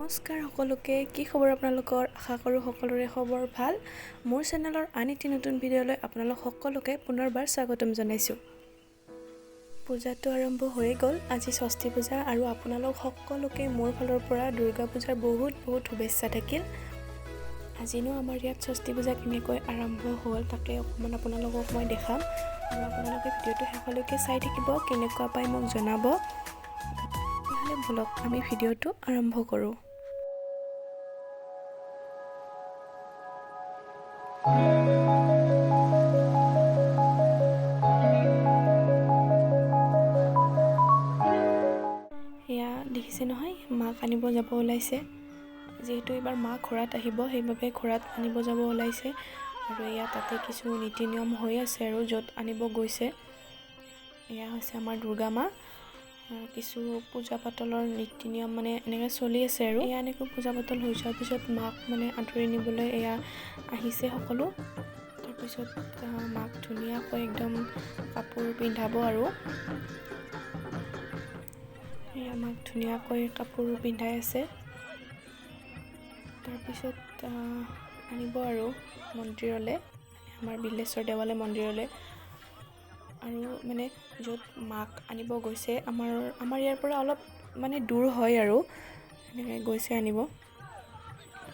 নমস্কাৰ সকলোকে, কি খবৰ আপোনালোকৰ? আশা কৰোঁ সকলোৰে খবৰ ভাল। মোৰ চেনেলৰ আন এটি নতুন ভিডিঅ'লৈ আপোনালোক সকলোকে পুনৰবাৰ স্বাগতম জনাইছোঁ। পূজাটো আৰম্ভ হৈ গ'ল, আজি ষষ্ঠী পূজা আৰু আপোনালোক সকলোকে মোৰ ফালৰ পৰা দুৰ্গা পূজাৰ বহুত শুভেচ্ছা থাকিল। আজিনো আমাৰ ইয়াত ষষ্ঠী পূজা কেনেকৈ আৰম্ভ হ'ল তাকে অকণমান আপোনালোকক মই দেখাম আৰু আপোনালোকে ভিডিঅ'টো শেষলৈকে চাই থাকিব, কেনেকুৱা পাই মোক জনাব। তেতিয়াহ'লে ব'লক আমি ভিডিঅ'টো আৰম্ভ কৰোঁ। এয়া দেখিছে নহয়, মাক আনিব যাব ওলাইছে। যিহেতু এইবাৰ মা ঘৰত আহিব, সেইবাবে ঘৰত আনিব যাব ওলাইছে আৰু এয়া তাতে কিছু নীতি নিয়ম হৈ আছে আৰু য'ত আনিব গৈছে। এয়া হৈছে আমাৰ দুৰ্গা মা। কিছু পূজা পাতলৰ নীতি নিয়ম মানে এনেকৈ চলি আছে আৰু এয়া এনেকৈ পূজা পাতল হৈ যোৱাৰ পিছত মাক মানে আদৰি নিবলৈ এয়া আহিছে সকলো। তাৰপিছত মাক ধুনীয়াকৈ একদম কাপোৰ পিন্ধাব আৰু এয়া মাক ধুনীয়াকৈ কাপোৰ পিন্ধাই আছে। তাৰপিছত আনিব আৰু মন্দিৰলৈ, আমাৰ বিল্লেশ্বৰ দেৱালয় মন্দিৰলৈ। আৰু মানে য'ত মাক আনিব গৈছে আমাৰ ইয়াৰ পৰা অলপ মানে দূৰ হয় আৰু এনেকৈ গৈছে আনিব।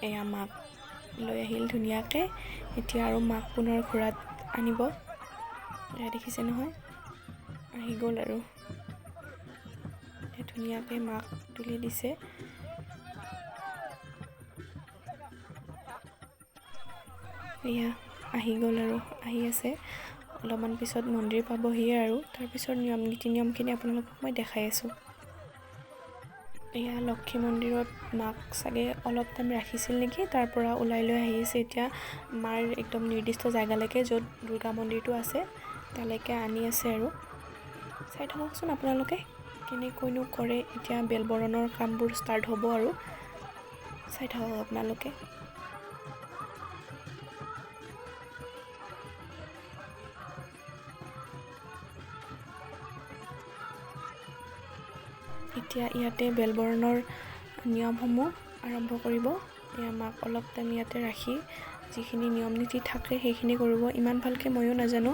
এয়া মাক লৈ আহিল ধুনীয়াকৈ, এতিয়া আৰু মাক পুনৰ ঘৰত আনিব। এয়া দেখিছে নহয়, আহি গ'ল আৰু ধুনীয়াকৈ মাক তুলি দিছে। এয়া আহি গ'ল আৰু আহি আছে, অলপমান পিছত মন্দিৰ পাবহিয়ে আৰু তাৰপিছত নীতি নিয়মখিনি আপোনালোকক মই দেখাই আছোঁ। এয়া লক্ষী মন্দিৰত মাক চাগে অলপ টাইম ৰাখিছিল নেকি, তাৰ পৰা ওলাই লৈ আহিছে এতিয়া মাৰ একদম নিৰ্দিষ্ট জেগালৈকে য'ত দুৰ্গা মন্দিৰটো আছে তালৈকে আনি আছে আৰু চাই থাককচোন আপোনালোকে কেনেকৈনো কৰে। এতিয়া বেলবৰণৰ কামবোৰ ষ্টাৰ্ট হ'ব আৰু চাই থাকক আপোনালোকে। এতিয়া ইয়াতে বেলবৰণৰ নিয়মসমূহ আৰম্ভ কৰিব। এয়া মাক অলপ টাইম ইয়াতে ৰাখি যিখিনি নিয়ম নীতি থাকে সেইখিনি কৰিব। ইমান ভালকৈ ময়ো নাজানো,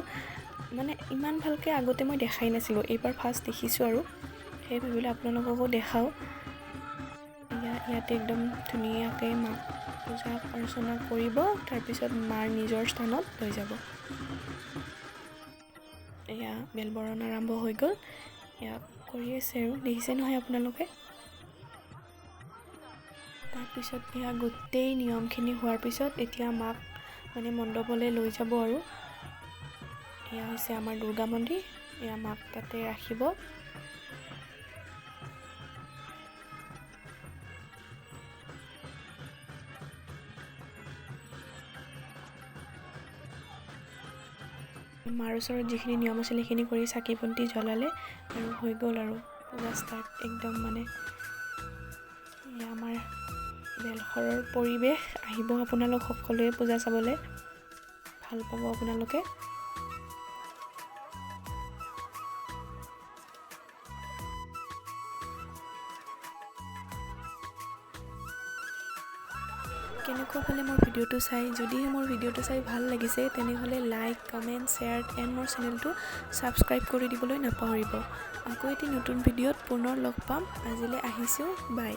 মানে ইমান ভালকৈ আগতে মই দেখাই নাছিলোঁ, এইবাৰ ফাৰ্ষ্ট দেখিছোঁ আৰু সেই ভাবিলে আপোনালোককো দেখাওঁ। ইয়াতে একদম ধুনীয়াকৈ মাক পূজা অৰ্চনা কৰিব, তাৰপিছত মাৰ নিজৰ স্থানত লৈ যাব। এয়া বেলবৰণ আৰম্ভ হৈ গ'ল, এয়া কৰি আছে আৰু দেখিছে নহয় আপোনালোকে। তাৰপিছত এয়া গোটেই নিয়মখিনি হোৱাৰ পিছত এতিয়া মাক মানে মণ্ডপলৈ লৈ যাব আৰু এয়া হৈছে আমাৰ দুৰ্গা মন্দিৰ। এয়া মাক তাতে ৰাখিব। মাৰ ওচৰত যিখিনি নিয়ম আছিল সেইখিনি কৰি চাকি বন্তি জ্বলালে আৰু হৈ গ'ল আৰু পূজা ষ্টাৰ্ট একদম মানে। এয়া আমাৰ বেলশৰৰ পৰিৱেশ, আহিব আপোনালোক সকলোৱে পূজা চাবলৈ, ভাল পাব আপোনালোকে। কেনেকুৱা পালে মোৰ ভিডিঅ'টো চাই? যদিহে মোৰ ভিডিঅ'টো চাই ভাল লাগিছে তেনেহ'লে লাইক, কমেণ্ট, শ্বেয়াৰ এণ্ড মোৰ চেনেলটো ছাবস্ক্ৰাইব কৰি দিবলৈ নাপাহৰিব। আকৌ এটি নতুন ভিডিঅ'ত পুনৰ লগ পাম। আজিলৈ আহিছোঁ, বাই।